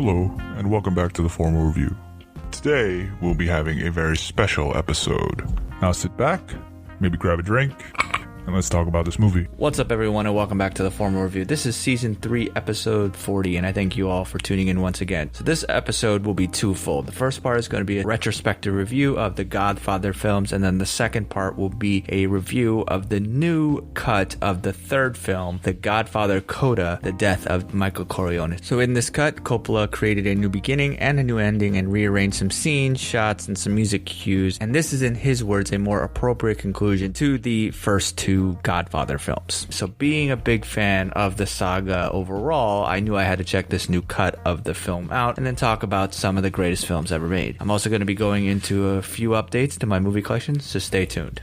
Hello, and welcome back to the Formal Review. Today, we'll be having a very special episode. Now sit back, maybe grab a drink, and let's talk about this movie. What's up, everyone, and welcome back to the Formal Review. This is Season 3, Episode 40, and I thank you all for tuning in once again. So this episode will be twofold. The first part is going to be a retrospective review of the Godfather films, and then the second part will be a review of the new cut of the third film, The Godfather Coda, The Death of Michael Corleone. So in this cut, Coppola created a new beginning and a new ending and rearranged some scenes, shots, and some music cues, and this is, in his words, a more appropriate conclusion to the first two Godfather films. So being a big fan of the saga overall, I knew I had to check this new cut of the film out and then talk about some of the greatest films ever made. I'm also going to be going into a few updates to my movie collection, so stay tuned.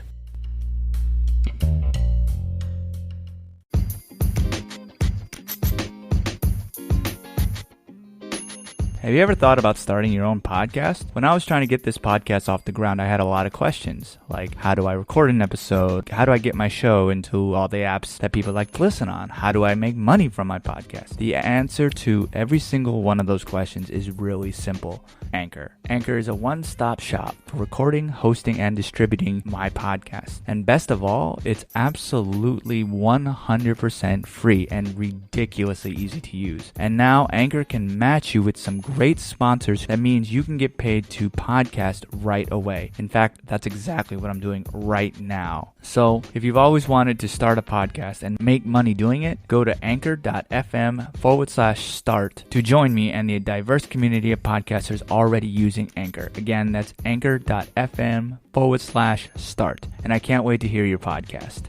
Have you ever thought about starting your own podcast? When I was trying to get this podcast off the ground, I had a lot of questions, like how do I record an episode? How do I get my show into all the apps that people like to listen on? How do I make money from my podcast? The answer to every single one of those questions is really simple. Anchor. Anchor is a one-stop shop for recording, hosting, and distributing my podcast. And best of all, it's absolutely 100% free and ridiculously easy to use. And now Anchor can match you with some great sponsors. That means you can get paid to podcast right away. In fact, that's exactly what I'm doing right now. So if you've always wanted to start a podcast and make money doing it, go to anchor.fm/start to join me and the diverse community of podcasters already using Anchor. Again, that's anchor.fm/start. And I can't wait to hear your podcast.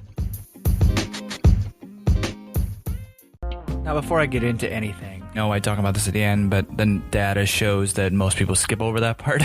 Now, before I get into anything, I talk about this at the end, but then data shows that most people skip over that part.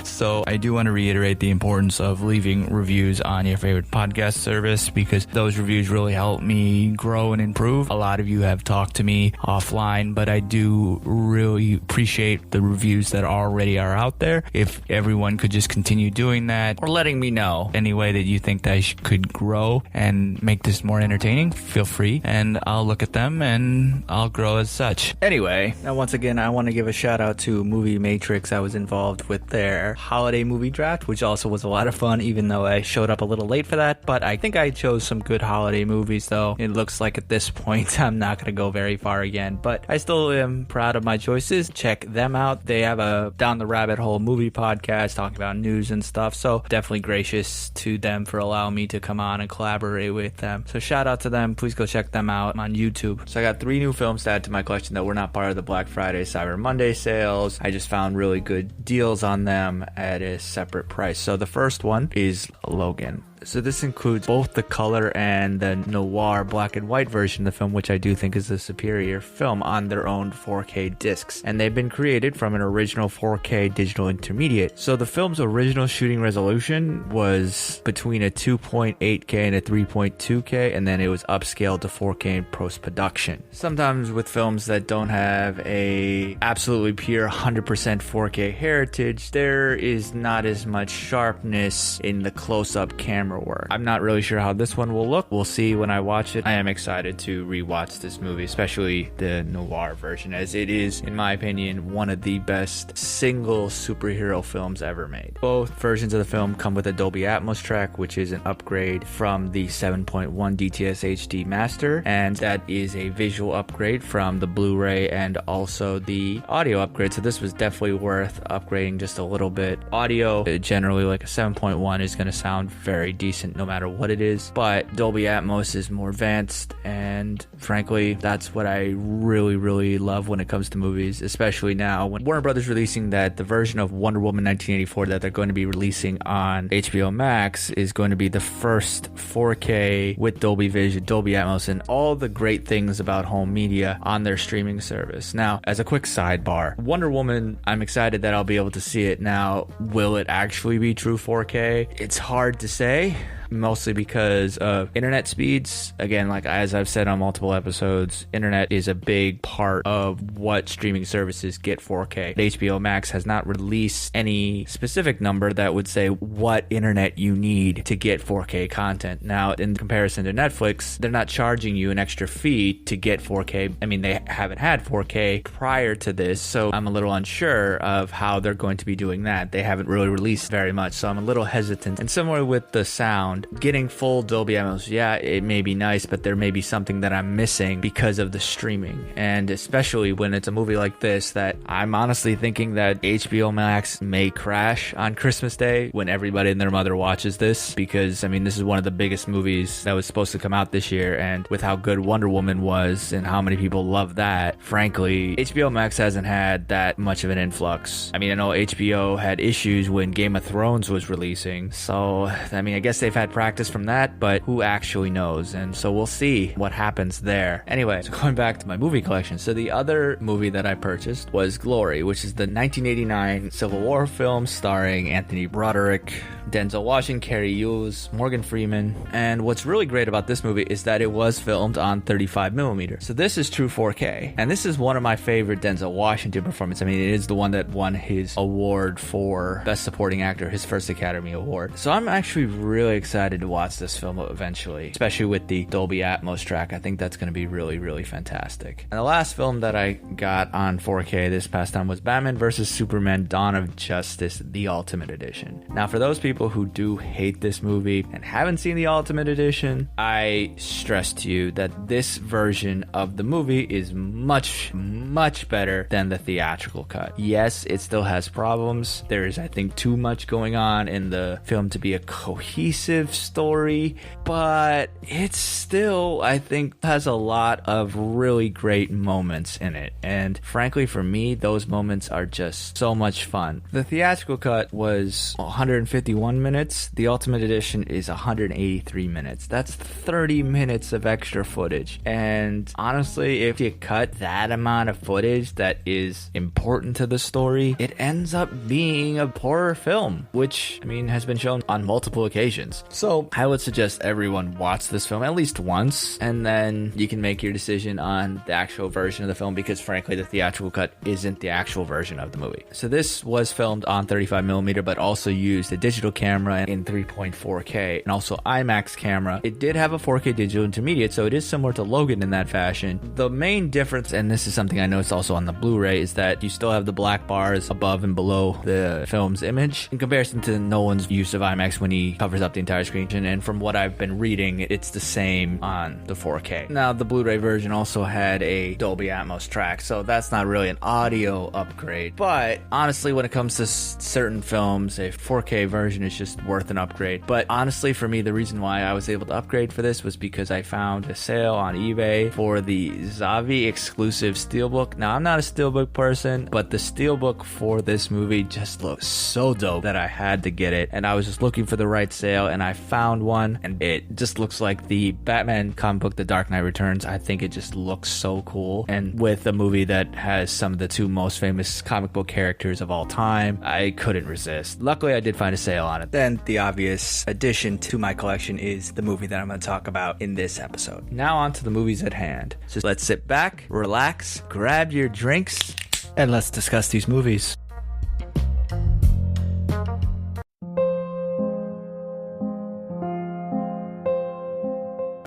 So I do want to reiterate the importance of leaving reviews on your favorite podcast service, because those reviews really help me grow and improve. A lot of you have talked to me offline, but I do really appreciate the reviews that already are out there. If everyone could just continue doing that, or letting me know any way that you think that I could grow and make this more entertaining, feel free, and I'll look at them and I'll grow as such. Anyway, now once again, I want to give a shout out to Movie Matrix. I was involved with their holiday movie draft, which also was a lot of fun, even though I showed up a little late for that. But I think I chose some good holiday movies, though. It looks like at this point, I'm not going to go very far again. But I still am proud of my choices. Check them out. They have a Down the Rabbit Hole movie podcast talking about news and stuff. So definitely gracious to them for allowing me to come on and collaborate with them. So shout out to them. Please go check them out on YouTube. So I got 3 new films to add to my collection that were not part of the Black Friday Cyber Monday sales. I just found really good deals on them at a separate price. So the first one is Logan. So this includes both the color and the noir black and white version of the film, which I do think is a superior film, on their own 4K discs. And they've been created from an original 4K digital intermediate. So the film's original shooting resolution was between a 2.8K and a 3.2K, and then it was upscaled to 4K in post-production. Sometimes with films that don't have a absolutely pure 100% 4K heritage, there is not as much sharpness in the close-up camera work. I'm not really sure how this one will look. We'll see when I watch it. I am excited to rewatch this movie, especially the noir version, as it is, in my opinion, one of the best single superhero films ever made. Both versions of the film come with a Dolby Atmos track, which is an upgrade from the 7.1 DTS HD Master, and that is a visual upgrade from the Blu-ray and also the audio upgrade. So this was definitely worth upgrading just a little bit. Audio, generally like a 7.1, is going to sound very decent no matter what it is, but Dolby Atmos is more advanced, and frankly, that's what I really love when it comes to movies, especially now when Warner Brothers releasing that the version of Wonder Woman 1984 that they're going to be releasing on HBO Max is going to be the first 4K with Dolby Vision, Dolby Atmos, and all the great things about home media on their streaming service. Now, as a quick sidebar, Wonder Woman, I'm excited that I'll be able to see it now. Will it actually be true 4K? It's hard to say. mostly because of internet speeds. Again, like as I've said on multiple episodes, internet is a big part of what streaming services get 4K. HBO Max has not released any specific number that would say what internet you need to get 4K content. Now, in comparison to Netflix, they're not charging you an extra fee to get 4K. I mean, they haven't had 4K prior to this, so I'm a little unsure of how they're going to be doing that. They haven't really released very much, so I'm a little hesitant. And similar with the sound, getting full Dolby Atmos, yeah, it may be nice, but there may be something that I'm missing because of the streaming. And especially when it's a movie like this that I'm honestly thinking that HBO Max may crash on Christmas Day when everybody and their mother watches this, because I mean, this is one of the biggest movies that was supposed to come out this year, and with how good Wonder Woman was and how many people love that, frankly, HBO Max hasn't had that much of an influx. I mean, I know HBO had issues when Game of Thrones was releasing, so I mean, I guess they've had practice from that, but who actually knows? And so we'll see what happens there. Anyway, so going back to my movie collection, so the other movie that I purchased was Glory, which is the 1989 Civil War film starring Anthony Broderick, Denzel Washington, Carrie Hughes, Morgan Freeman. And what's really great about this movie is that it was filmed on 35mm. So this is true 4K. And this is one of my favorite Denzel Washington performances. I mean, it is the one that won his award for Best Supporting Actor, his first Academy Award. So I'm actually really excited to watch this film eventually, especially with the Dolby Atmos track. I think that's going to be really, really fantastic. And the last film that I got on 4K this past time was Batman vs. Superman Dawn of Justice, the Ultimate Edition. Now, for those people who do hate this movie and haven't seen the Ultimate Edition, I stress to you that this version of the movie is much, much better than the theatrical cut. Yes, it still has problems. There is, I think, too much going on in the film to be a cohesive story, but it still, I think, has a lot of really great moments in it. And frankly, for me, those moments are just so much fun. The theatrical cut was 151 minutes. The Ultimate Edition is 183 minutes. That's 30 minutes of extra footage. And honestly, if you cut that amount of footage that is important to the story, it ends up being a horror film, which, I mean, has been shown on multiple occasions. So I would suggest everyone watch this film at least once, and then you can make your decision on the actual version of the film, because frankly, the theatrical cut isn't the actual version of the movie. So this was filmed on 35mm, but also used a digital camera in 3.4K and also IMAX camera. It did have a 4K digital intermediate, so it is similar to Logan in that fashion. The main difference, and this is something I noticed also on the Blu-ray, is that you still have the black bars above and below the film's image in comparison to Nolan's use of IMAX when he covers up the entire screen. And from what I've been reading, it's the same on the 4K. Now, the Blu-ray version also had a Dolby Atmos track, so that's not really an audio upgrade. But honestly, when it comes to certain films, a 4K version is just worth an upgrade. But honestly, for me, the reason why I was able to upgrade for this was because I found a sale on eBay for the Zavi exclusive steelbook. Now, I'm not a steelbook person, but the steelbook for this movie just looks so dope that I had to get it. And I was just looking for the right sale, and I found one, and it just looks like the Batman comic book, The Dark Knight Returns. I think it just looks so cool. And with a movie that has some of the two most famous comic book characters of all time, I couldn't resist. Luckily, I did find a sale on it. Then the obvious addition to my collection is the movie that I'm going to talk about in this episode. Now on to the movies at hand. So let's sit back, relax, grab your drinks, and let's discuss these movies.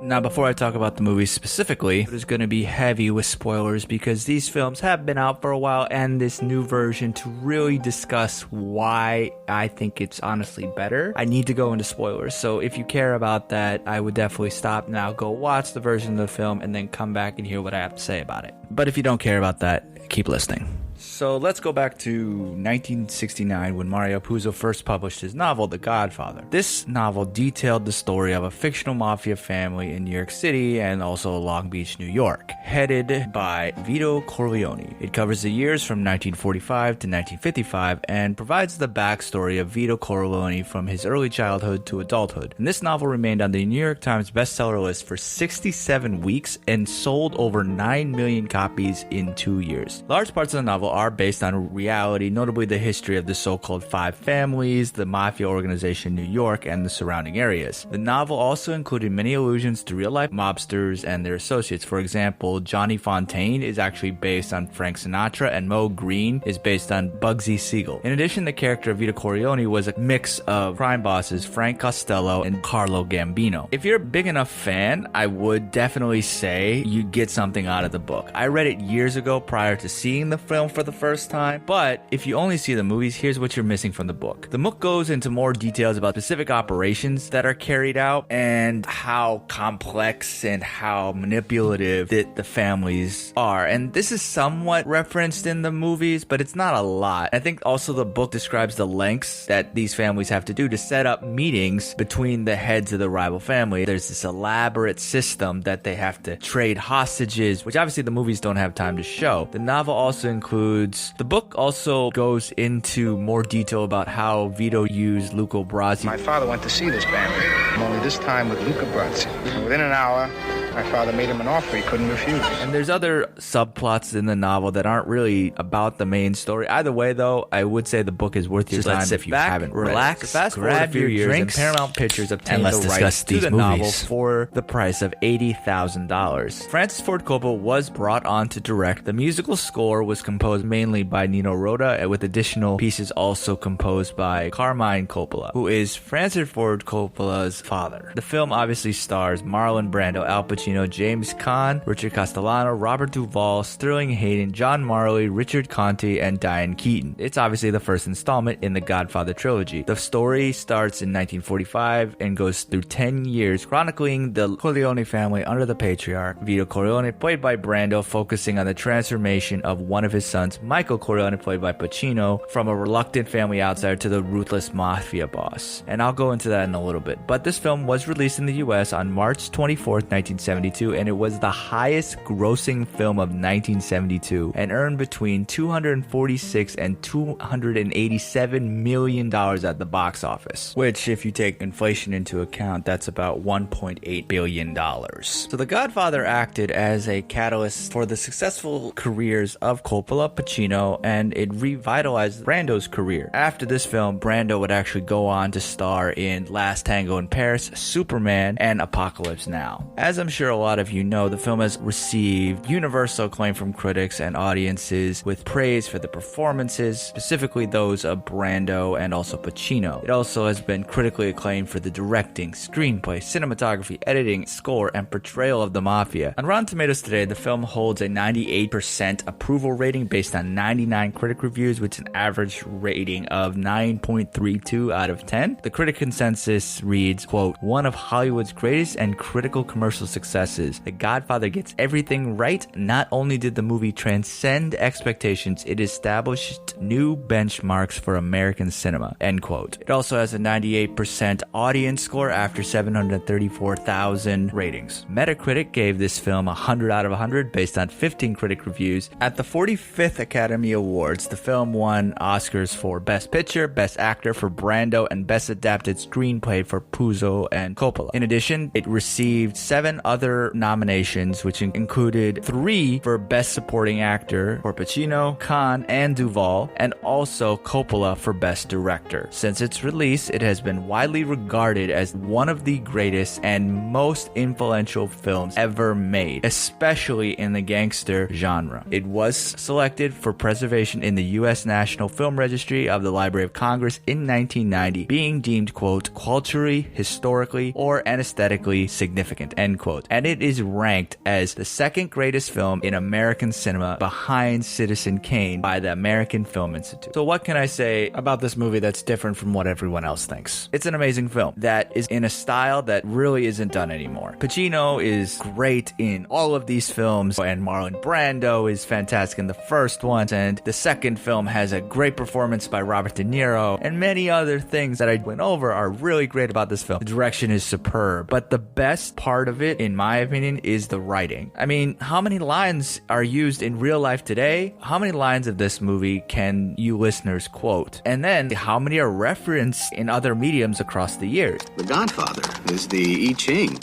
Now, before I talk about the movie specifically, there's going to be heavy with spoilers because these films have been out for a while, and this new version, to really discuss why I think it's honestly better, I need to go into spoilers. So if you care about that, I would definitely stop now, go watch the version of the film, and then come back and hear what I have to say about it. But if you don't care about that, keep listening. So let's go back to 1969 when Mario Puzo first published his novel, The Godfather. This novel detailed the story of a fictional mafia family in New York City and also Long Beach, New York, headed by Vito Corleone. It covers the years from 1945 to 1955 and provides the backstory of Vito Corleone from his early childhood to adulthood. And this novel remained on the New York Times bestseller list for 67 weeks and sold over 9 million copies in 2 years. Large parts of the novel are based on reality, notably the history of the so-called five families, the mafia organization in New York, and the surrounding areas. The novel also included many allusions to real-life mobsters and their associates. For example, Johnny Fontaine is actually based on Frank Sinatra, and Mo Green is based on Bugsy Siegel. In addition, the character of Vito Corleone was a mix of crime bosses Frank Costello and Carlo Gambino. If you're a big enough fan, I would definitely say you get something out of the book. I read it years ago prior to seeing the film for the first time, but if you only see the movies, here's what you're missing from the book. The book goes into more details about specific operations that are carried out and how complex and how manipulative the families are. And this is somewhat referenced in the movies, but it's not a lot. I think also the book describes the lengths that these families have to do to set up meetings between the heads of the rival family. There's this elaborate system that they have to trade hostages, which obviously the movies don't have time to show. The novel also includes, the book also goes into more detail about how Vito used Luca Brasi. My father went to see this family, only this time with Luca Brasi. And within an hour, my father made him an offer he couldn't refuse. And there's other subplots in the novel that aren't really about the main story. Either way, though, I would say the book is worth your time if you haven't read it. Relax, so fast forward a few years, and Paramount Pictures obtained the rights to the novel for the price of $80,000. Francis Ford Coppola was brought on to direct. The musical score was composed mainly by Nino Rota, with additional pieces also composed by Carmine Coppola, who is Francis Ford Coppola's father. The film obviously stars Marlon Brando, Al Pacino, James Caan, Richard Castellano, Robert Duvall, Sterling Hayden, John Marley, Richard Conte, and Diane Keaton. It's obviously the first installment in the Godfather trilogy. The story starts in 1945 and goes through 10 years, chronicling the Corleone family under the patriarch Vito Corleone, played by Brando, focusing on the transformation of one of his sons, Michael Corleone, played by Pacino, from a reluctant family outsider to the ruthless mafia boss. And I'll go into that in a little bit. But this film was released in the US on March 24th, 1972, and it was the highest grossing film of 1972 and earned between $246 and $287 million at the box office, which, if you take inflation into account, that's about $1.8 billion. So The Godfather acted as a catalyst for the successful careers of Coppola, Pacino, and it revitalized Brando's career. After this film, Brando would actually go on to star in Last Tango in Paris, Superman, and Apocalypse Now. As I'm sure a lot of you know, the film has received universal acclaim from critics and audiences, with praise for the performances, specifically those of Brando and also Pacino. It also has been critically acclaimed for the directing, screenplay, cinematography, editing, score, and portrayal of the mafia. On Rotten Tomatoes today, the film holds a 98% approval rating based on 99 critic reviews, with an average rating of 9.32 out of 10. The critic consensus reads, quote, "One of Hollywood's greatest and critical commercial successes. The Godfather gets everything right. Not only did the movie transcend expectations, it established new benchmarks for American cinema," end quote. It also has a 98% audience score after 734,000 ratings. Metacritic gave this film 100 out of 100 based on 15 critic reviews. At the 45th Academy Awards, the film won Oscars for Best Picture, Best Actor for Brando, and Best Adapted Screenplay for Puzo and Coppola. In addition, it received 7 other nominations, which included 3 for Best Supporting Actor for Pacino, Caan, and Duvall, and also Coppola for Best Director. Since its release, it has been widely regarded as one of the greatest and most influential films ever made, especially in the gangster genre. It was selected for preservation in the U.S. National Film Registry of the Library of Congress in 1990, being deemed, quote, culturally, historically, or aesthetically significant, end quote. And it is ranked as the second greatest film in American cinema behind Citizen Kane by the American Film Institute. So what can I say about this movie that's different from what everyone else thinks? It's an amazing film that is in a style that really isn't done anymore. Pacino is great in all of these films, and Marlon Brando is fantastic in the first one, and the second film has a great performance by Robert De Niro, and many other things that I went over are really great about this film. The direction is superb, but the best part of it, in my opinion, is the writing. I mean, how many lines are used in real life today? How many lines of this movie can you listeners quote? And then, how many are referenced in other mediums across the years? The Godfather is the I Ching.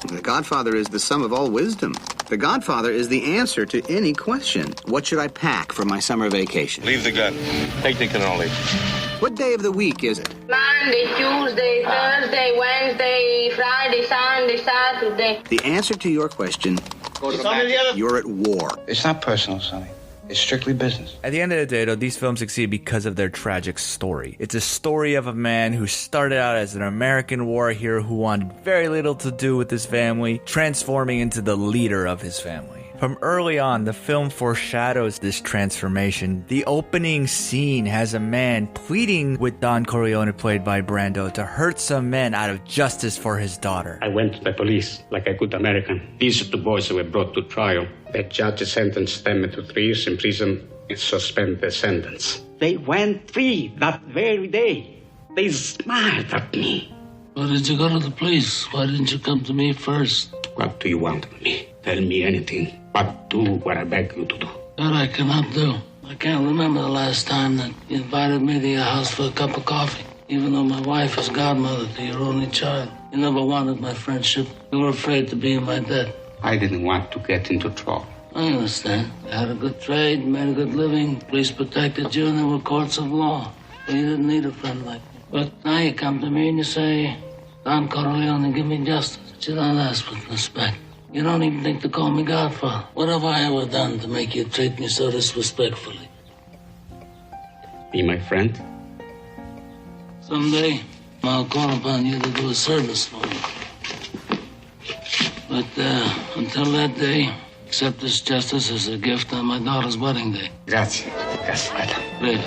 The Godfather is the sum of all wisdom. The Godfather is the answer to any question. What should I pack for my summer vacation? Leave the gun. Take the cannoli. What day of the week is it? Monday, Tuesday, Thursday, Wednesday, Friday, Sunday, Saturday. The answer to your question, you're at war. It's not personal, Sonny. It's strictly business. At the end of the day, though, these films succeed because of their tragic story. It's a story of a man who started out as an American war hero who wanted very little to do with his family, transforming into the leader of his family. From early on, the film foreshadows this transformation. The opening scene has a man pleading with Don Corleone, played by Brando, to hurt some men out of justice for his daughter. I went to the police like a good American. These are the boys who were brought to trial. The judge sentenced them to 3 years in prison and suspended the sentence. They went free that very day. They smiled at me. Why did you go to the police? Why didn't you come to me first? What do you want of me? Tell me anything, but do what I beg you to do. That I cannot do. I can't remember the last time that you invited me to your house for a cup of coffee, even though my wife is godmother to your only child. You never wanted my friendship. You were afraid to be in my debt. I didn't want to get into trouble. I understand. You had a good trade, made a good living, police protected you, and there were courts of law. But you didn't need a friend like me. But now you come to me and you say, Don Corleone, give me justice. But you don't ask with respect. You don't even think to call me Godfather. What have I ever done to make you treat me so disrespectfully? Be my friend. Someday, I'll call upon you to do a service for me. But until that day, accept this justice as a gift on my daughter's wedding day. Grazie. Grazie. Great.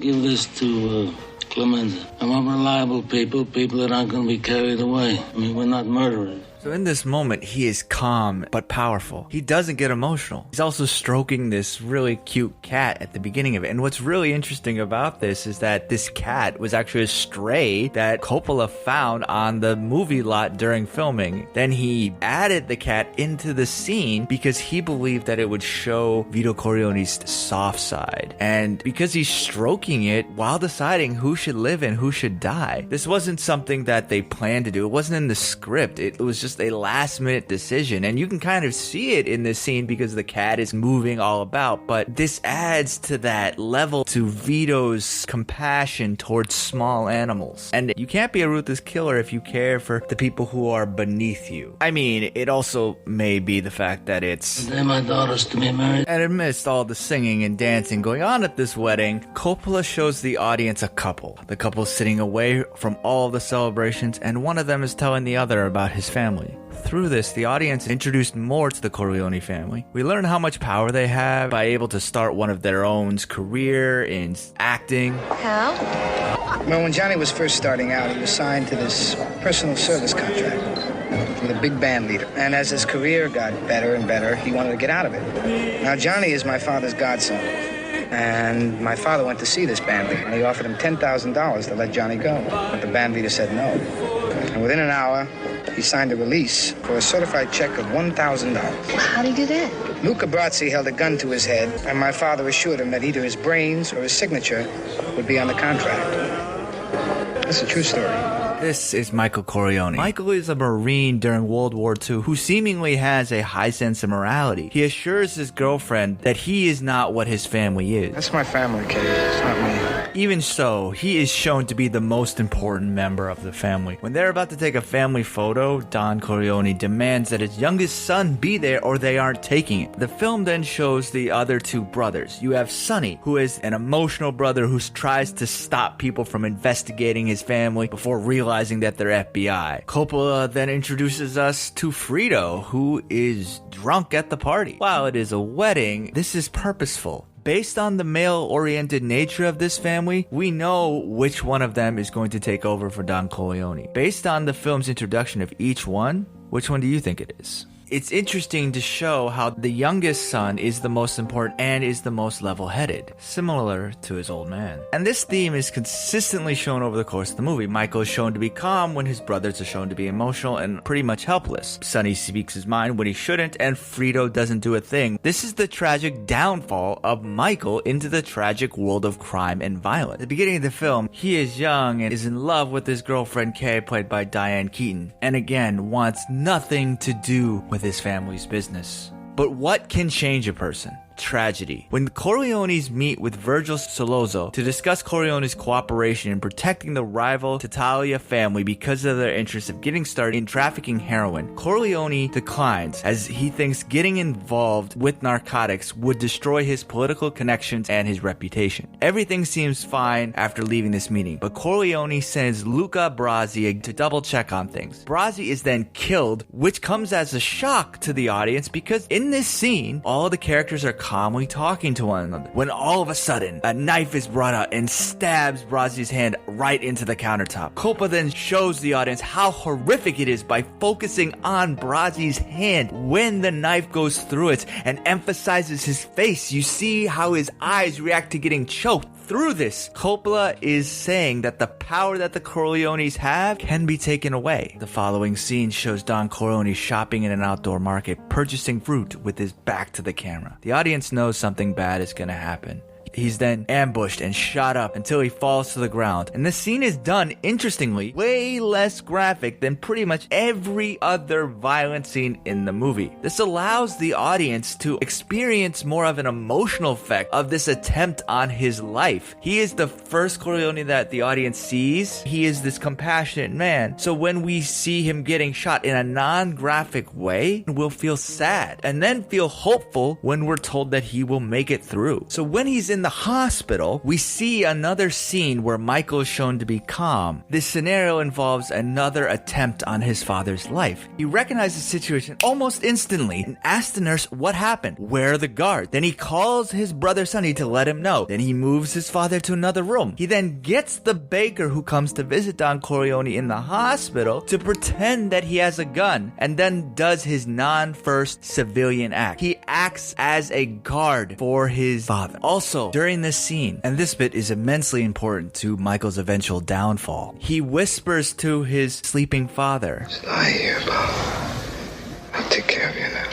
Give this to Clemenza. I want reliable people that aren't going to be carried away. I mean, we're not murderers. So in this moment, he is calm but powerful. He doesn't get emotional. He's also stroking this really cute cat at the beginning of it. And what's really interesting about this is that this cat was actually a stray that Coppola found on the movie lot during filming. Then he added the cat into the scene because he believed that it would show Vito Corleone's soft side. And because he's stroking it while deciding who should live and who should die. This wasn't something that they planned to do. It wasn't in the script. It was just a last minute decision, and you can kind of see it in this scene because the cat is moving all about, but this adds to that level to Vito's compassion towards small animals. And you can't be a ruthless killer if you care for the people who are beneath you. I mean, it also may be the fact that it's Today my daughter's to be married. and amidst all the singing and dancing going on at this wedding, Coppola shows the audience a couple. The couple sitting away from all the celebrations, and one of them is telling the other about his family. Through this, the audience introduced more to the Corleone family. We learn how much power they have by able to start one of their own's career in acting. How? Well, when Johnny was first starting out, he was signed to this personal service contract with a big band leader. And as his career got better and better, he wanted to get out of it. Now, Johnny is my father's godson. And my father went to see this band leader, and he offered him $10,000 to let Johnny go. But the band leader said no. And within an hour, he signed a release for a certified check of $1,000. How'd he do that? Luca Brasi held a gun to his head, and my father assured him that either his brains or his signature would be on the contract. That's a true story. This is Michael Corleone. Michael is a Marine during World War II who seemingly has a high sense of morality. He assures his girlfriend that he is not what his family is. That's my family, Kate. It's not me. Even so, he is shown to be the most important member of the family. When they're about to take a family photo, Don Corleone demands that his youngest son be there or they aren't taking it. The film then shows the other two brothers. You have Sonny, who is an emotional brother who tries to stop people from investigating his family before realizing that they're FBI. Coppola then introduces us to Frito, who is drunk at the party. While it is a wedding, this is purposeful. Based on the male-oriented nature of this family, we know which one of them is going to take over for Don Corleone. Based on the film's introduction of each one, which one do you think it is? It's interesting to show how the youngest son is the most important and is the most level-headed, similar to his old man. And this theme is consistently shown over the course of the movie. Michael is shown to be calm when his brothers are shown to be emotional and pretty much helpless. Sonny speaks his mind when he shouldn't, and Frito doesn't do a thing. This is the tragic downfall of Michael into the tragic world of crime and violence. At the beginning of the film, he is young and is in love with his girlfriend Kay, played by Diane Keaton, and again wants nothing to do with his family's business. But what can change a person? Tragedy. When the Corleones meet with Virgil Sollozzo to discuss Corleone's cooperation in protecting the rival Tattaglia family because of their interest of getting started in trafficking heroin, Corleone declines as he thinks getting involved with narcotics would destroy his political connections and his reputation. Everything seems fine after leaving this meeting, but Corleone sends Luca Brasi to double check on things. Brasi is then killed, which comes as a shock to the audience because in this scene, all the characters are calmly talking to one another when all of a sudden a knife is brought out and stabs Brasi's hand right into the countertop. Coppola then shows the audience how horrific it is by focusing on Brasi's hand when the knife goes through it and emphasizes his face. You see how his eyes react to getting choked. Through this, Coppola is saying that the power that the Corleones have can be taken away. The following scene shows Don Corleone shopping in an outdoor market, purchasing fruit with his back to the camera. The audience knows something bad is going to happen. He's then ambushed and shot up until he falls to the ground. And the scene is done, interestingly, way less graphic than pretty much every other violent scene in the movie. This allows the audience to experience more of an emotional effect of this attempt on his life. He is the first Corleone that the audience sees. He is this compassionate man. So when we see him getting shot in a non-graphic way, we'll feel sad and then feel hopeful when we're told that he will make it through. So when he's in the hospital, we see another scene where Michael is shown to be calm. This scenario involves another attempt on his father's life. He recognizes the situation almost instantly and asks the nurse what happened. Where are the guards? Then he calls his brother Sonny to let him know. Then he moves his father to another room. He then gets the baker who comes to visit Don Corleone in the hospital to pretend that he has a gun and then does his non-first civilian act. He acts as a guard for his father. Also, during this scene, and this bit is immensely important to Michael's eventual downfall, he whispers to his sleeping father, Just lie here, Bob. I'll take care of you now.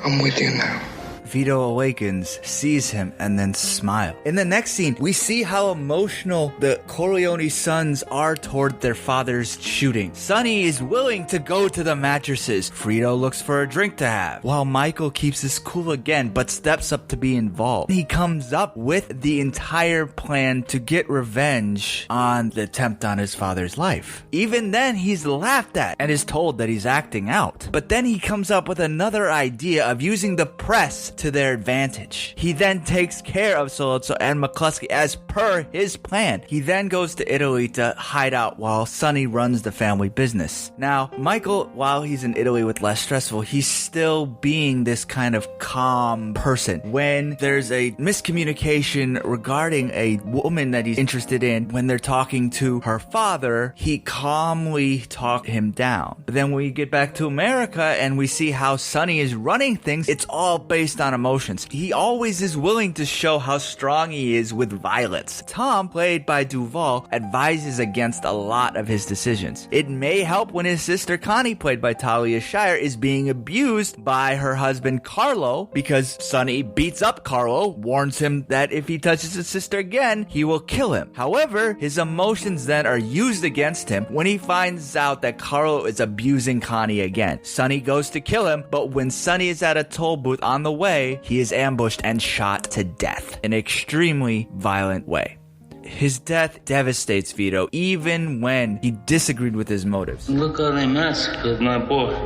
I'm with you now. Vito awakens, sees him, and then smiles. In the next scene, we see how emotional the Corleone sons are toward their father's shooting. Sonny is willing to go to the mattresses. Frito looks for a drink to have, while Michael keeps his cool again, but steps up to be involved. He comes up with the entire plan to get revenge on the attempt on his father's life. Even then, he's laughed at and is told that he's acting out. But then he comes up with another idea of using the press to their advantage. He then takes care of Sollozzo and McCluskey as per his plan. He then goes to Italy to hide out while Sonny runs the family business. Now, Michael, while he's in Italy with less stressful, he's still being this kind of calm person. When there's a miscommunication regarding a woman that he's interested in, when they're talking to her father, he calmly talks him down. But then when we get back to America and we see how Sonny is running things, it's all based on emotions. He always is willing to show how strong he is with violence. Tom, played by Duvall, advises against a lot of his decisions. It may help when his sister Connie, played by Talia Shire, is being abused by her husband Carlo because Sonny beats up Carlo, warns him that if he touches his sister again, he will kill him. However, his emotions then are used against him when he finds out that Carlo is abusing Connie again. Sonny goes to kill him, but when Sonny is at a toll booth on the way, he is ambushed and shot to death in an extremely violent way. His death devastates Vito, even when he disagreed with his motives. Look how they massacred my boy.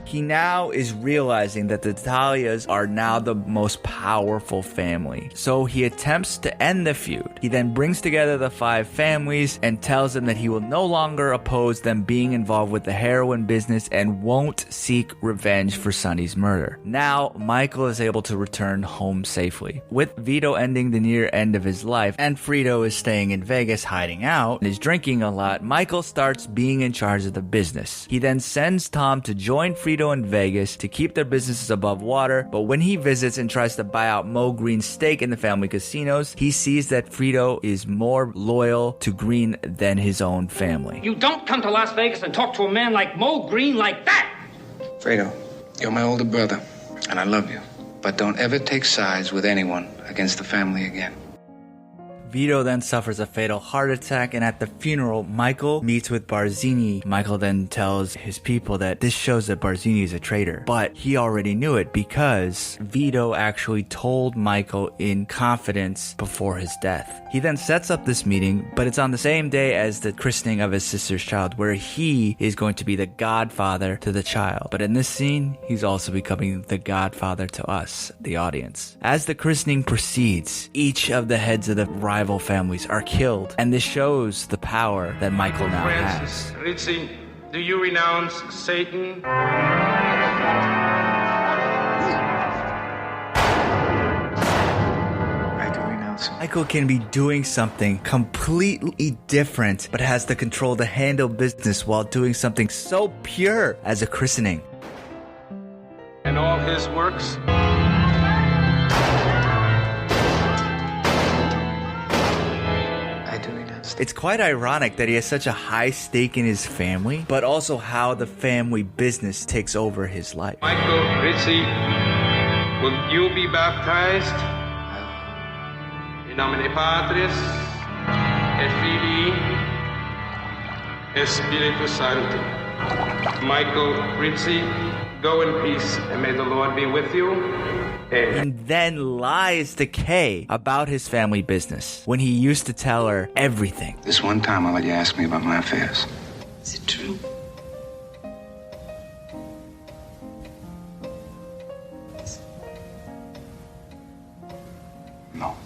He now is realizing that the Tattaglias are now the most powerful family. So he attempts to end the feud. He then brings together the 5 families and tells them that he will no longer oppose them being involved with the heroin business and won't seek revenge for Sonny's murder. Now, Michael is able to return home safely. With Vito ending the near end of his life and Frito is staying in Vegas hiding out and is drinking a lot, Michael starts being in charge of the business. He then sends Tom to join Frito Frito in Vegas to keep their businesses above water, but when he visits and tries to buy out Mo Green's stake in the family casinos, he sees that Frito is more loyal to Green than his own family. You don't come to Las Vegas and talk to a man like Mo Green like that! Fredo, you're my older brother, and I love you. But don't ever take sides with anyone against the family again. Vito then suffers a fatal heart attack, and at the funeral, Michael meets with Barzini. Michael then tells his people that this shows that Barzini is a traitor, but he already knew it because Vito actually told Michael in confidence before his death. He then sets up this meeting, but it's on the same day as the christening of his sister's child, where he is going to be the godfather to the child. But in this scene, he's also becoming the godfather to us, the audience. As the christening proceeds, each of the heads of the rival families are killed, and this shows the power that Michael now has. Ritzy, do you renounce Satan? I do renounce him. Michael can be doing something completely different, but has the control to handle business while doing something so pure as a christening. And all his works? It's quite ironic that he has such a high stake in his family, but also how the family business takes over his life. Michael Ritzy, will you be baptized? In nomine Patris, et Filii, et Spiritus Sancti. Michael Ritzy, go in peace, and may the Lord be with you. And then lies to Kay about his family business when he used to tell her everything. This one time I'll let you ask me about my affairs. Is it true? No.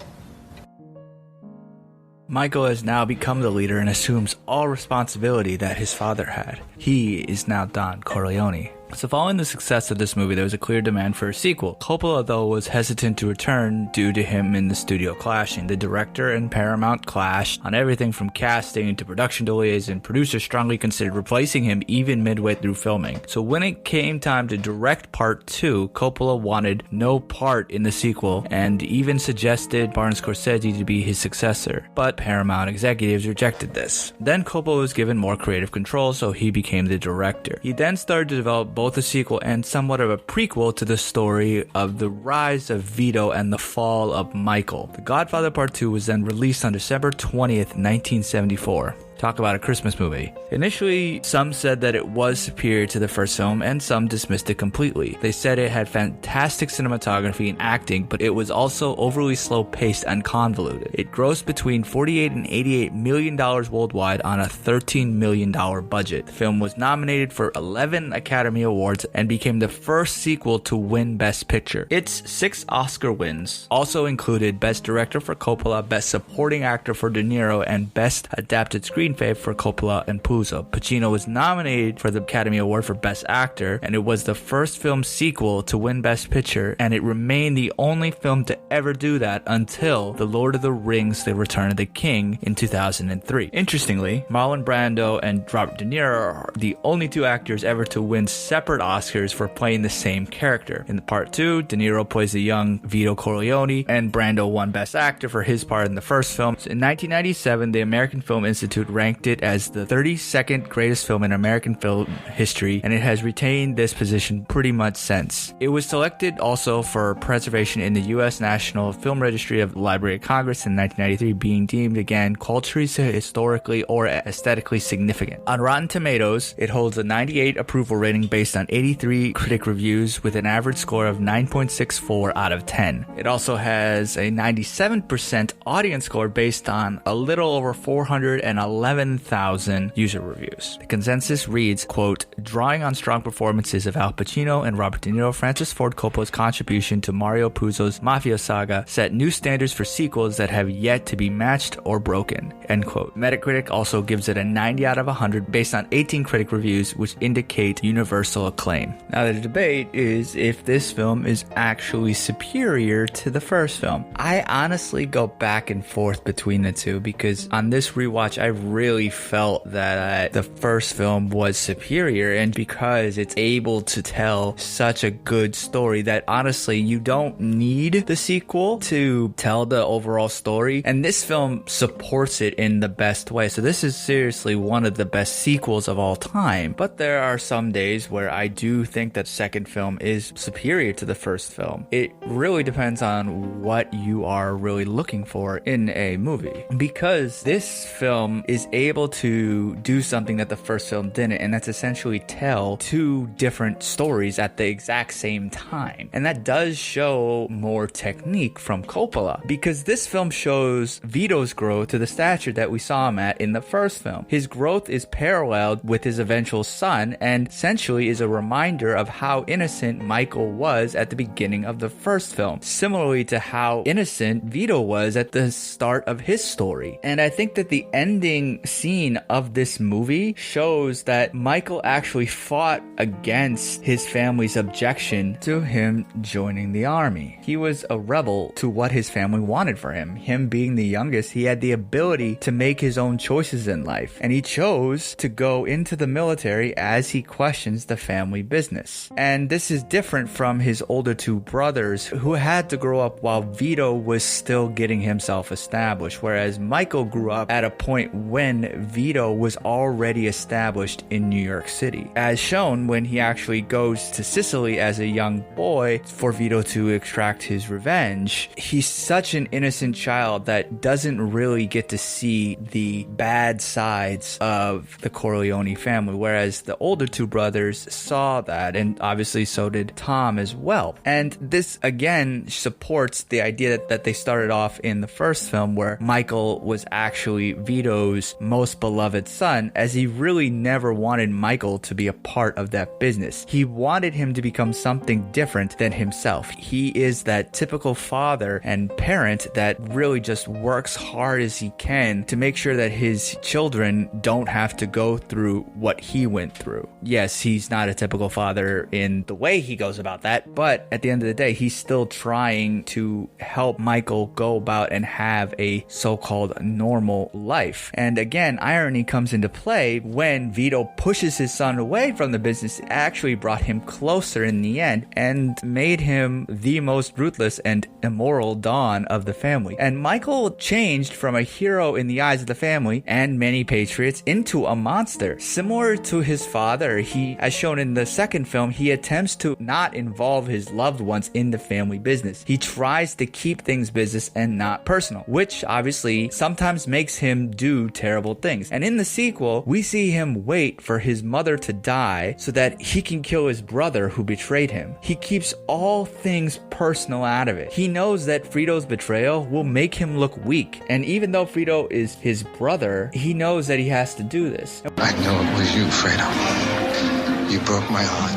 Michael has now become the leader and assumes all responsibility that his father had. He is now Don Corleone. So following the success of this movie, there was a clear demand for a sequel. Coppola, though, was hesitant to return due to him in the studio clashing. The director and Paramount clashed on everything from casting to production delays, and producers strongly considered replacing him even midway through filming. So when it came time to direct part 2, Coppola wanted no part in the sequel and even suggested Martin Scorsese to be his successor. But Paramount executives rejected this. Then Coppola was given more creative control, so he became the director. He then started to develop both a sequel and somewhat of a prequel to the story of the rise of Vito and the fall of Michael. The Godfather Part 2 was then released on December 20th, 1974. Talk about a Christmas movie. Initially, some said that it was superior to the first film, and some dismissed it completely. They said it had fantastic cinematography and acting, but it was also overly slow-paced and convoluted. It grossed between $48 and $88 million worldwide on a $13 million budget. The film was nominated for 11 Academy Awards and became the first sequel to win Best Picture. Its 6 Oscar wins also included Best Director for Coppola, Best Supporting Actor for De Niro, and Best Adapted Screenplay for Coppola and Puzo. Pacino was nominated for the Academy Award for Best Actor, and it was the first film sequel to win Best Picture, and it remained the only film to ever do that until The Lord of the Rings: The Return of the King in 2003. Interestingly, Marlon Brando and Robert De Niro are the only 2 actors ever to win separate Oscars for playing the same character. In the part 2, De Niro plays the young Vito Corleone, and Brando won Best Actor for his part in the first film. In 1997, the American Film Institute ranked it as the 32nd greatest film in American film history, and it has retained this position pretty much since. It was selected also for preservation in the U.S. National Film Registry of the Library of Congress in 1993, being deemed again culturally, historically, or aesthetically significant. On Rotten Tomatoes, it holds a 98 approval rating based on 83 critic reviews with an average score of 9.64 out of 10. It also has a 97% audience score based on a little over 411,000 user reviews. The consensus reads, quote, drawing on strong performances of Al Pacino and Robert De Niro, Francis Ford Coppola's contribution to Mario Puzo's Mafia saga set new standards for sequels that have yet to be matched or broken, end quote. Metacritic also gives it a 90 out of 100 based on 18 critic reviews, which indicate universal acclaim. Now, the debate is if this film is actually superior to the first film. I honestly go back and forth between the two because on this rewatch, I really felt that the first film was superior, and because it's able to tell such a good story that honestly you don't need the sequel to tell the overall story, and this film supports it in the best way. So this is seriously one of the best sequels of all time. But there are some days where I do think that second film is superior to the first film. It really depends on what you are really looking for in a movie, because this film is able to do something that the first film didn't, and that's essentially tell two different stories at the exact same time. And that does show more technique from Coppola, because this film shows Vito's growth to the stature that we saw him at in the first film. His growth is paralleled with his eventual son, and essentially is a reminder of how innocent Michael was at the beginning of the first film, similarly to how innocent Vito was at the start of his story. And I think that the ending scene of this movie shows that Michael actually fought against his family's objection to him joining the army. He was a rebel to what his family wanted for him. Him being the youngest, he had the ability to make his own choices in life, and he chose to go into the military as he questions the family business. And this is different from his older two brothers, who had to grow up while Vito was still getting himself established, whereas Michael grew up at a point when Vito was already established in New York City, as shown when he actually goes to Sicily as a young boy for Vito to extract his revenge. He's such an innocent child that doesn't really get to see the bad sides of the Corleone family, whereas the older two brothers saw that, and obviously so did Tom as well. And this again supports the idea that they started off in the first film, where Michael was actually Vito's most beloved son, as he really never wanted Michael to be a part of that business. He wanted him to become something different than himself. He is that typical father and parent that really just works hard as he can to make sure that his children don't have to go through what he went through. Yes, he's not a typical father in the way he goes about that, but at the end of the day, he's still trying to help Michael go about and have a so-called normal life. And again, irony comes into play when Vito pushes his son away from the business. It actually brought him closer in the end and made him the most ruthless and immoral Don of the family. And Michael changed from a hero in the eyes of the family and many patriots into a monster. Similar to his father, he, as shown in the second film, he attempts to not involve his loved ones in the family business. He tries to keep things business and not personal, which obviously sometimes makes him do terrible things. And in the sequel, we see him wait for his mother to die so that he can kill his brother who betrayed him. He keeps all things personal out of it. He knows that Frito's betrayal will make him look weak, and even though Frito is his brother, he knows that he has to do this. I know it was you, Fredo. You broke my heart.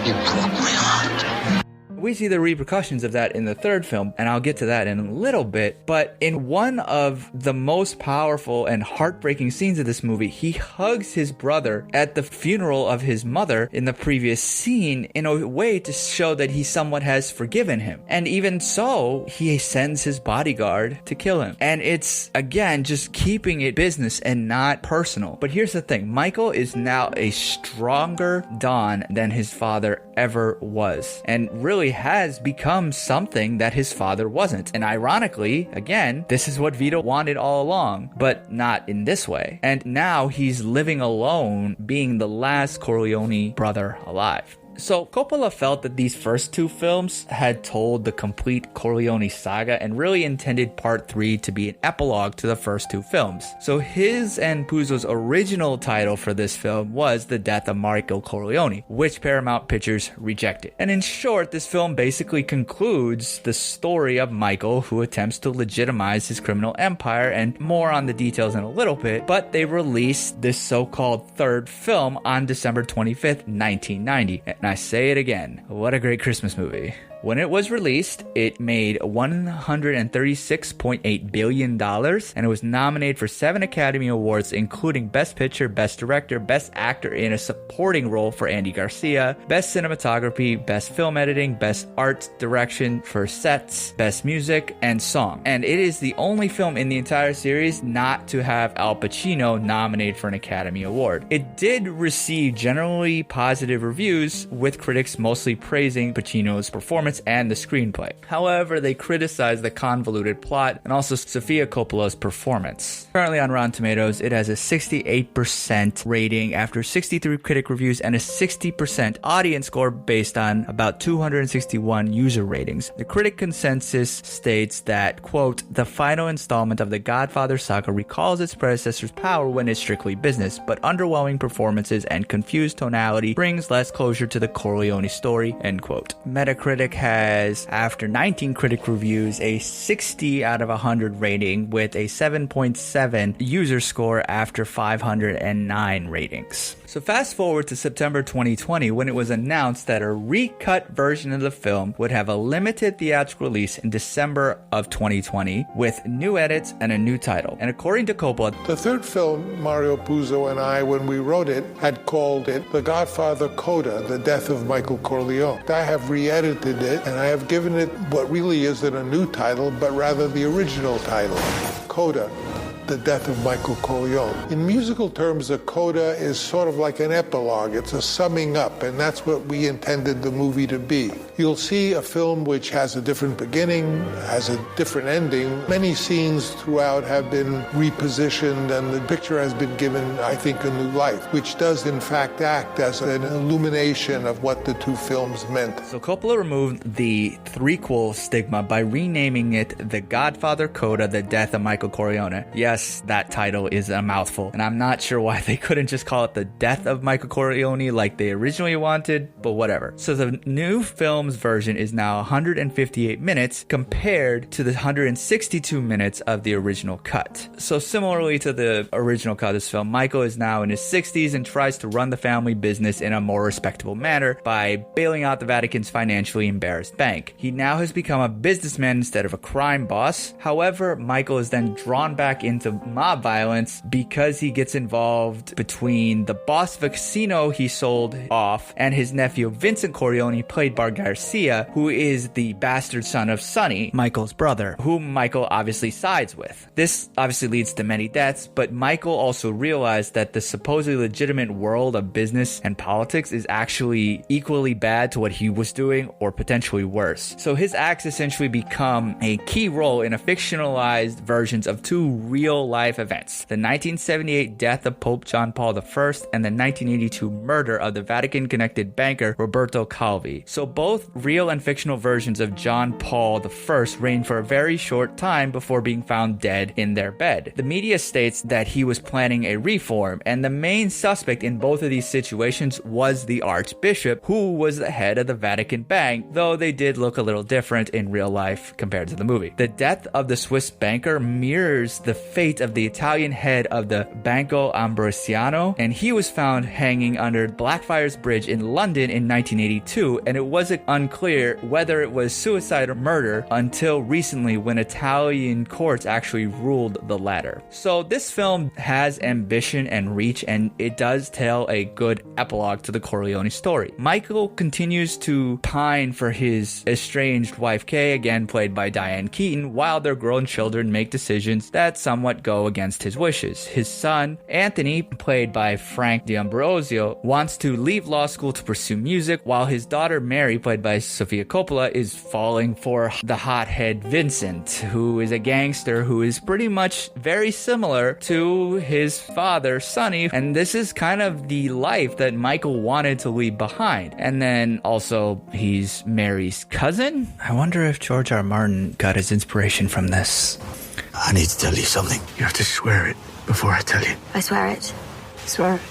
You broke my heart. We see the repercussions of that in the third film, and I'll get to that in a little bit. But in one of the most powerful and heartbreaking scenes of this movie, he hugs his brother at the funeral of his mother in the previous scene in a way to show that he somewhat has forgiven him. And even so, he sends his bodyguard to kill him. And it's, again, just keeping it business and not personal. But here's the thing. Michael is now a stronger Don than his father ever was, and really has become something that his father wasn't. And ironically, again, this is what Vito wanted all along, but not in this way. And now he's living alone, being the last Corleone brother alive. So Coppola felt that these first two films had told the complete Corleone saga and really intended part 3 to be an epilogue to the first two films. So his and Puzo's original title for this film was The Death of Michael Corleone, which Paramount Pictures rejected. And in short, this film basically concludes the story of Michael, who attempts to legitimize his criminal empire, and more on the details in a little bit, but they released this so-called third film on December 25th, 1990. And I say it again, what a great Christmas movie. When it was released, it made $136.8 billion, and it was nominated for 7 Academy Awards, including Best Picture, Best Director, Best Actor in a Supporting Role for Andy Garcia, Best Cinematography, Best Film Editing, Best Art Direction for Sets, Best Music, and Song. And it is the only film in the entire series not to have Al Pacino nominated for an Academy Award. It did receive generally positive reviews, with critics mostly praising Pacino's performance and the screenplay. However, they criticized the convoluted plot and also Sofia Coppola's performance. Currently on Rotten Tomatoes, it has a 68% rating after 63 critic reviews and a 60% audience score based on about 261 user ratings. The critic consensus states that, quote, "The final installment of the Godfather saga recalls its predecessor's power when it's strictly business, but underwhelming performances and confused tonality brings less closure to the Corleone story," end quote. Metacritic has, after 19 critic reviews, a 60 out of 100 rating with a 7.7 user score after 509 ratings. So fast forward to September 2020, when it was announced that a recut version of the film would have a limited theatrical release in December of 2020 with new edits and a new title. And according to Coppola, the third film, Mario Puzo and I, when we wrote it, had called it The Godfather Coda, The Death of Michael Corleone. I have re-edited it, and I have given it what really isn't a new title, but rather the original title, Coda, The Death of Michael Corleone. In musical terms, a coda is sort of like an epilogue. It's a summing up, and that's what we intended the movie to be. You'll see a film which has a different beginning, has a different ending. Many scenes throughout have been repositioned, and the picture has been given, I think, a new life, which does in fact act as an illumination of what the two films meant. So Coppola removed the threequel stigma by renaming it The Godfather Coda, The Death of Michael Corleone. Yes, that title is a mouthful, and I'm not sure why they couldn't just call it The Death of Michael Corleone like they originally wanted, but whatever. So the new film's version is now 158 minutes compared to the 162 minutes of the original cut. So similarly to the original cut of this film, Michael is now in his 60s and tries to run the family business in a more respectable manner by bailing out the Vatican's financially embarrassed bank. He now has become a businessman instead of a crime boss. However, Michael is then drawn back into mob violence because he gets involved between the boss of a casino he sold off and his nephew Vincent Corleone, played by Garcia, who is the bastard son of Sonny, Michael's brother, whom Michael obviously sides with. This obviously leads to many deaths, but Michael also realized that the supposedly legitimate world of business and politics is actually equally bad to what he was doing, or potentially worse. So his acts essentially become a key role in a fictionalized versions of two real-life events: the 1978 death of Pope John Paul I and the 1982 murder of the Vatican-connected banker Roberto Calvi. So both real and fictional versions of John Paul I reigned for a very short time before being found dead in their bed. The media states that he was planning a reform, and the main suspect in both of these situations was the Archbishop, who was the head of the Vatican Bank, though they did look a little different in real life compared to the movie. The death of the Swiss banker mirrors the fate of the Italian head of the Banco Ambrosiano, and he was found hanging under Blackfriars Bridge in London in 1982, and it wasn't unclear whether it was suicide or murder until recently, when Italian courts actually ruled the latter. So this film has ambition and reach, and it does tell a good epilogue to the Corleone story. Michael continues to pine for his estranged wife Kay, again played by Diane Keaton, while their grown children make decisions that somewhat go against his wishes. His son, Anthony, played by Frank D'Ambrosio, wants to leave law school to pursue music, while his daughter Mary, played by Sofia Coppola, is falling for the hothead Vincent, who is a gangster who is pretty much very similar to his father, Sonny, and this is kind of the life that Michael wanted to leave behind. And then also, he's Mary's cousin? I wonder if George R. Martin got his inspiration from this. I need to tell you something. You have to swear it before I tell you. I swear it. Swear it.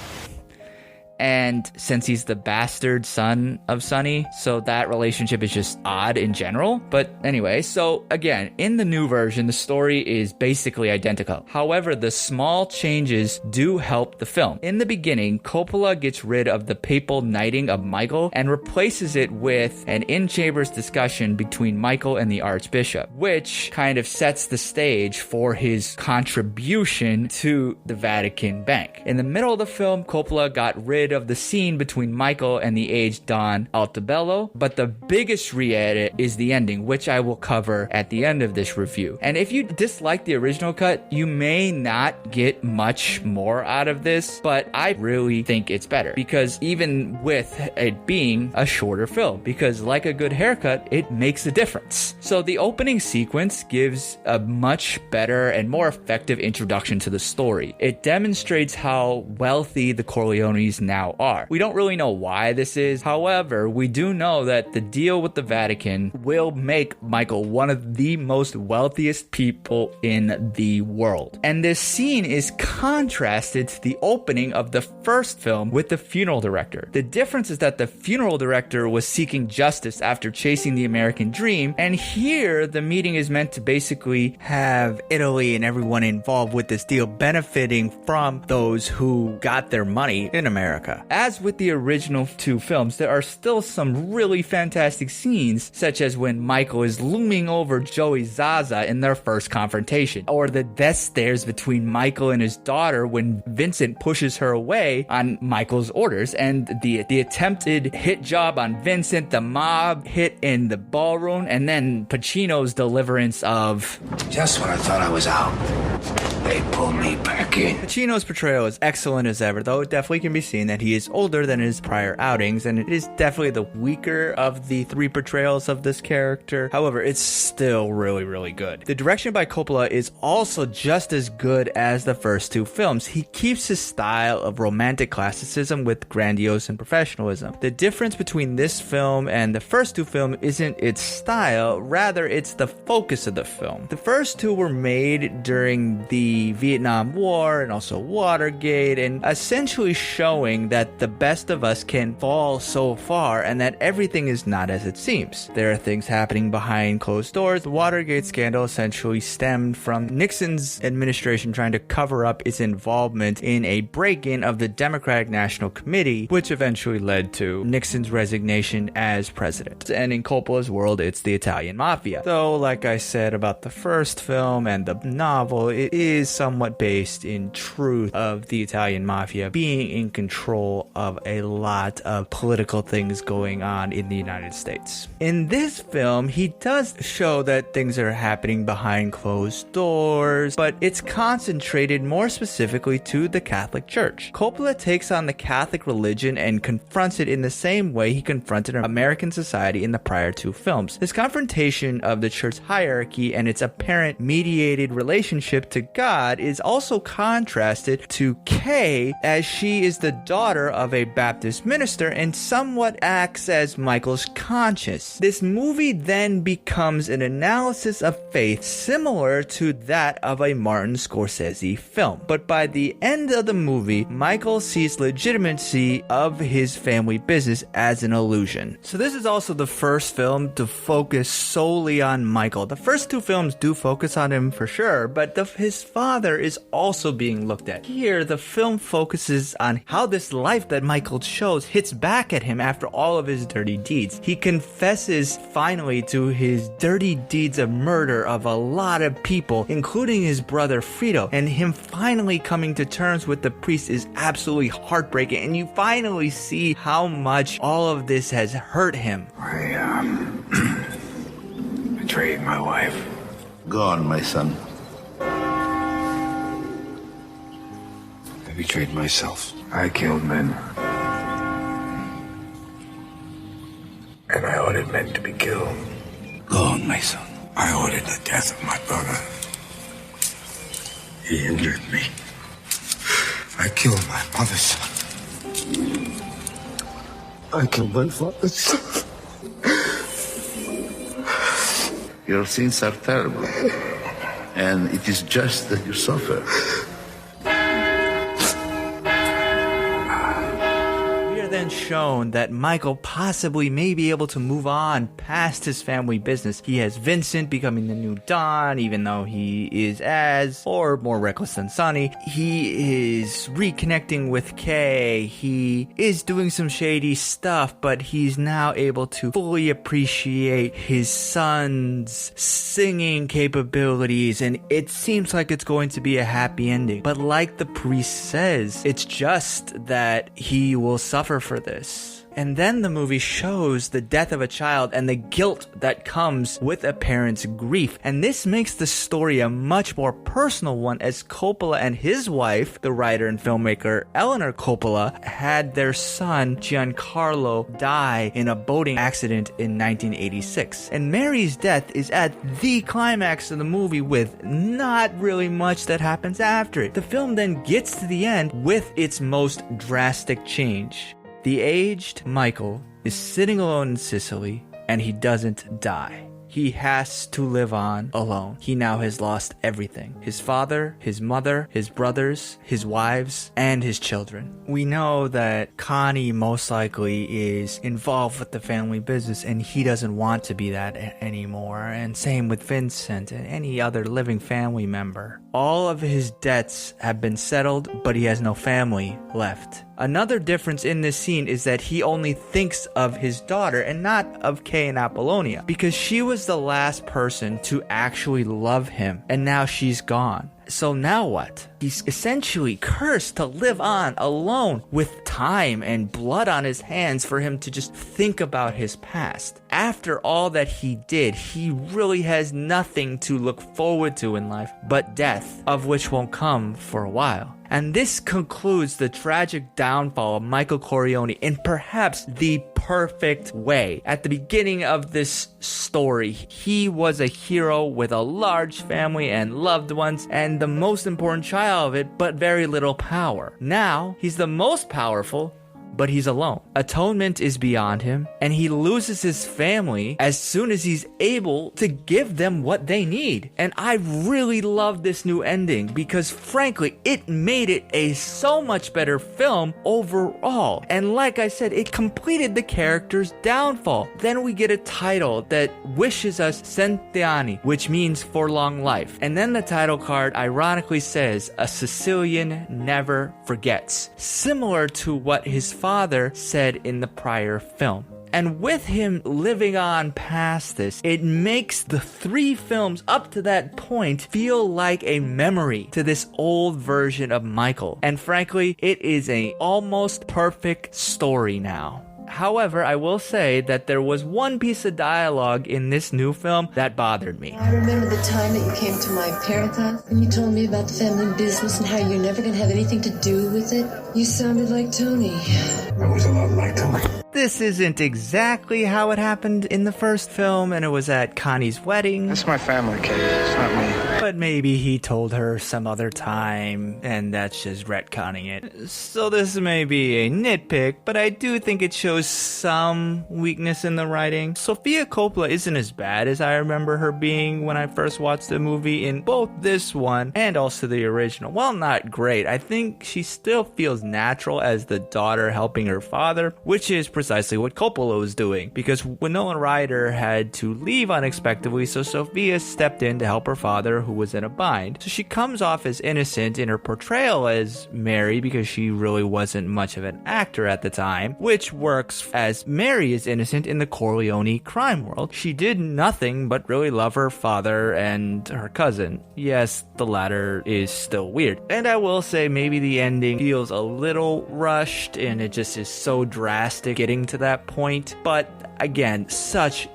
And since he's the bastard son of Sonny, so that relationship is just odd in general. But anyway, so again, in the new version, the story is basically identical. However, the small changes do help the film. In the beginning, Coppola gets rid of the papal knighting of Michael and replaces it with an in-chambers discussion between Michael and the Archbishop, which kind of sets the stage for his contribution to the Vatican Bank. In the middle of the film, Coppola got rid of the scene between Michael and the aged Don Altobello, but the biggest re-edit is the ending, which I will cover at the end of this review. And if you dislike the original cut, you may not get much more out of this, but I really think it's better, because even with it being a shorter film, because like a good haircut, it makes a difference. So the opening sequence gives a much better and more effective introduction to the story. It demonstrates how wealthy the Corleones now are. We don't really know why this is. However, we do know that the deal with the Vatican will make Michael one of the most wealthiest people in the world. And this scene is contrasted to the opening of the first film with the funeral director. The difference is that the funeral director was seeking justice after chasing the American dream, and here the meeting is meant to basically have Italy and everyone involved with this deal benefiting from those who got their money in America. As with the original two films, there are still some really fantastic scenes, such as when Michael is looming over Joey Zaza in their first confrontation, or the death stares between Michael and his daughter when Vincent pushes her away on Michael's orders, and the attempted hit job on Vincent, the mob hit in the ballroom, and then Pacino's deliverance of "Just when I thought I was out, they pulled me back in." Pacino's portrayal is excellent as ever, though it definitely can be seen that he is older than his prior outings, and it is definitely the weaker of the three portrayals of this character. However, it's still really, really good. The direction by Coppola is also just as good as the first two films. He keeps his style of romantic classicism with grandiose and professionalism. The difference between this film and the first two films isn't its style, rather it's the focus of the film. The first two were made during the Vietnam War and also Watergate, and essentially showing that the best of us can fall so far and that everything is not as it seems. There are things happening behind closed doors. The Watergate scandal essentially stemmed from Nixon's administration trying to cover up its involvement in a break-in of the Democratic National Committee, which eventually led to Nixon's resignation as president. And in Coppola's world, it's the Italian Mafia. Though, like I said about the first film and the novel, it is somewhat based in truth of the Italian Mafia being in control of a lot of political things going on in the United States. In this film, he does show that things are happening behind closed doors, but it's concentrated more specifically to the Catholic Church. Coppola takes on the Catholic religion and confronts it in the same way he confronted American society in the prior two films. This confrontation of the church hierarchy and its apparent mediated relationship to God is also contrasted to Kay, as she is the daughter of a Baptist minister and somewhat acts as Michael's conscience. This movie then becomes an analysis of faith similar to that of a Martin Scorsese film. But by the end of the movie, Michael sees legitimacy of his family business as an illusion. So this is also the first film to focus solely on Michael. The first two films do focus on him for sure, but his father is also being looked at. Here, the film focuses on how this life that Michael chose hits back at him after all of his dirty deeds. He confesses finally to his dirty deeds of murder of a lot of people, including his brother Frito, and him finally coming to terms with the priest is absolutely heartbreaking, and you finally see how much all of this has hurt him. I betrayed my wife. Go on, my son. I betrayed myself. I killed men. And I ordered men to be killed. Go on, my son. I ordered the death of my brother. He injured me. I killed my mother's son. I killed my father's son. Your sins are terrible, and it is just that you suffer. then shown that Michael possibly may be able to move on past his family business. He has Vincent becoming the new Don, even though he is or more reckless than Sonny. He is reconnecting with Kay. He is doing some shady stuff, but he's now able to fully appreciate his son's singing capabilities, and it seems like it's going to be a happy ending. But like the priest says, it's just that he will suffer for this. And then the movie shows the death of a child and the guilt that comes with a parent's grief. And this makes the story a much more personal one, as Coppola and his wife, the writer and filmmaker Eleanor Coppola, had their son Giancarlo die in a boating accident in 1986. And Mary's death is at the climax of the movie with not really much that happens after it. The film then gets to the end with its most drastic change. The aged Michael is sitting alone in Sicily, and he doesn't die. He has to live on alone. He now has lost everything. His father, his mother, his brothers, his wives, and his children. We know that Connie most likely is involved with the family business, and he doesn't want to be that anymore. And same with Vincent and any other living family member. All of his debts have been settled, but he has no family left. Another difference in this scene is that he only thinks of his daughter and not of Kay and Apollonia, because she was the last person to actually love him, and now she's gone. So now what? He's essentially cursed to live on alone with time and blood on his hands for him to just think about his past. After all that he did, he really has nothing to look forward to in life but death, of which won't come for a while. And this concludes the tragic downfall of Michael Corleone in perhaps the perfect way. At the beginning of this story, he was a hero with a large family and loved ones, and the most important child of it, but very little power. Now, he's the most powerful, but he's alone. Atonement is beyond him, and he loses his family as soon as he's able to give them what they need. And I really love this new ending because, frankly, it made it a so much better film overall. And like I said, it completed the character's downfall. Then we get a title that wishes us Cent'anni, which means for long life. And then the title card ironically says, "A Sicilian never forgets," similar to what his father said in the prior film. And with him living on past this, it makes the three films up to that point feel like a memory to this old version of Michael. And frankly, it is an almost perfect story now. However, I will say that there was one piece of dialogue in this new film that bothered me. I remember the time that you came to my parents' house and you told me about the family business and how you're never going to have anything to do with it. You sounded like Tony. I was a lot like Tony. This isn't exactly how it happened in the first film, and it was at Connie's wedding. That's my family, Kate. It's not me. But maybe he told her some other time, and that's just retconning it. So this may be a nitpick, but I do think it shows some weakness in the writing. Sofia Coppola isn't as bad as I remember her being when I first watched the movie in both this one and also the original. While not great, I think she still feels natural as the daughter helping her father, which is precisely what Coppola was doing, because Winona Ryder had to leave unexpectedly, so Sofia stepped in to help her father, who was in a bind. So she comes off as innocent in her portrayal as Mary because she really wasn't much of an actor at the time, which works as Mary is innocent in the Corleone crime world. She did nothing but really love her father and her cousin. Yes, the latter is still weird. And I will say maybe the ending feels a little rushed and it just is so drastic getting to that point, but again, such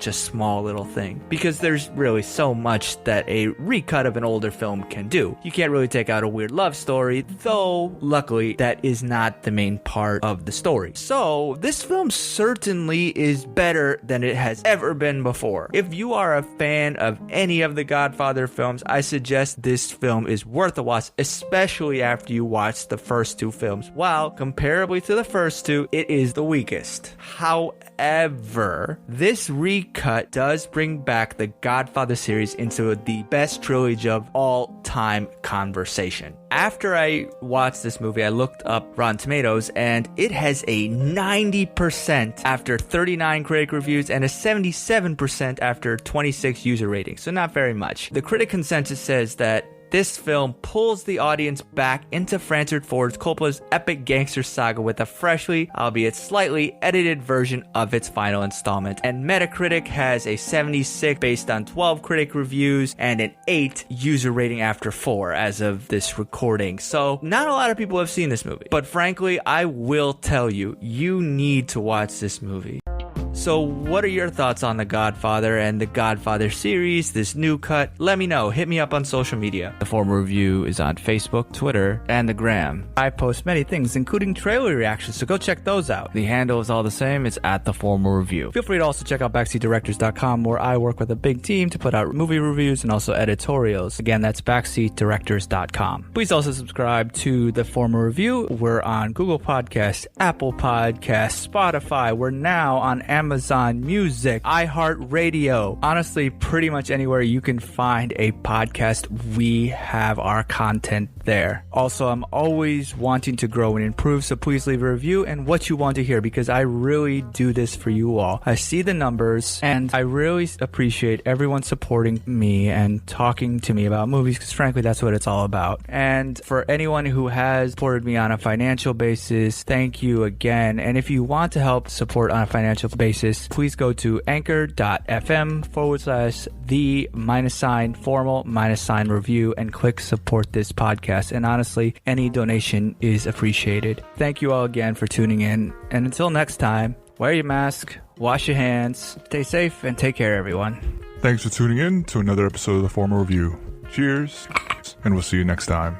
a small little thing, because there's really so much that a recut of an older film can do. You can't really take out a weird love story, though luckily that is not the main part of the story. So this film certainly is better than it has ever been before. If you are a fan of any of the Godfather films, I suggest this film is worth a watch, especially after you watch the first two films. While comparably to the first two, it is the weakest. However, However, this recut does bring back the Godfather series into the best trilogy of all time conversation. After I watched this movie, I looked up Rotten Tomatoes, and it has a 90% after 39 critic reviews and a 77% after 26 user ratings, so not very much. The critic consensus says that this film pulls the audience back into Francis Ford Coppola's epic gangster saga with a freshly, albeit slightly edited version of its final installment. And Metacritic has a 76 based on 12 critic reviews and an 8 user rating after 4 as of this recording. So not a lot of people have seen this movie, but frankly, I will tell you, you need to watch this movie. So what are your thoughts on The Godfather and The Godfather series, this new cut? Let me know. Hit me up on social media. The Formal Review is on Facebook, Twitter, and the Gram. I post many things, including trailer reactions, so go check those out. The handle is all the same. It's at The Formal Review. Feel free to also check out backseatdirectors.com, where I work with a big team to put out movie reviews and also editorials. Again, that's backseatdirectors.com. Please also subscribe to The Formal Review. We're on Google Podcasts, Apple Podcasts, Spotify. We're now on Amazon Music, iHeartRadio. Honestly, pretty much anywhere you can find a podcast, we have our content there. Also, I'm always wanting to grow and improve, so please leave a review and what you want to hear, because I really do this for you all. I see the numbers, and I really appreciate everyone supporting me and talking to me about movies, because frankly, that's what it's all about. And for anyone who has supported me on a financial basis, thank you again. And if you want to help support on a financial basis, please go to anchor.fm/the-formal-review and click support this podcast. And honestly, any donation is appreciated. Thank you all again for tuning in. And until next time, wear your mask, wash your hands, stay safe, and take care, everyone. Thanks for tuning in to another episode of The Formal Review. Cheers, and we'll see you next time.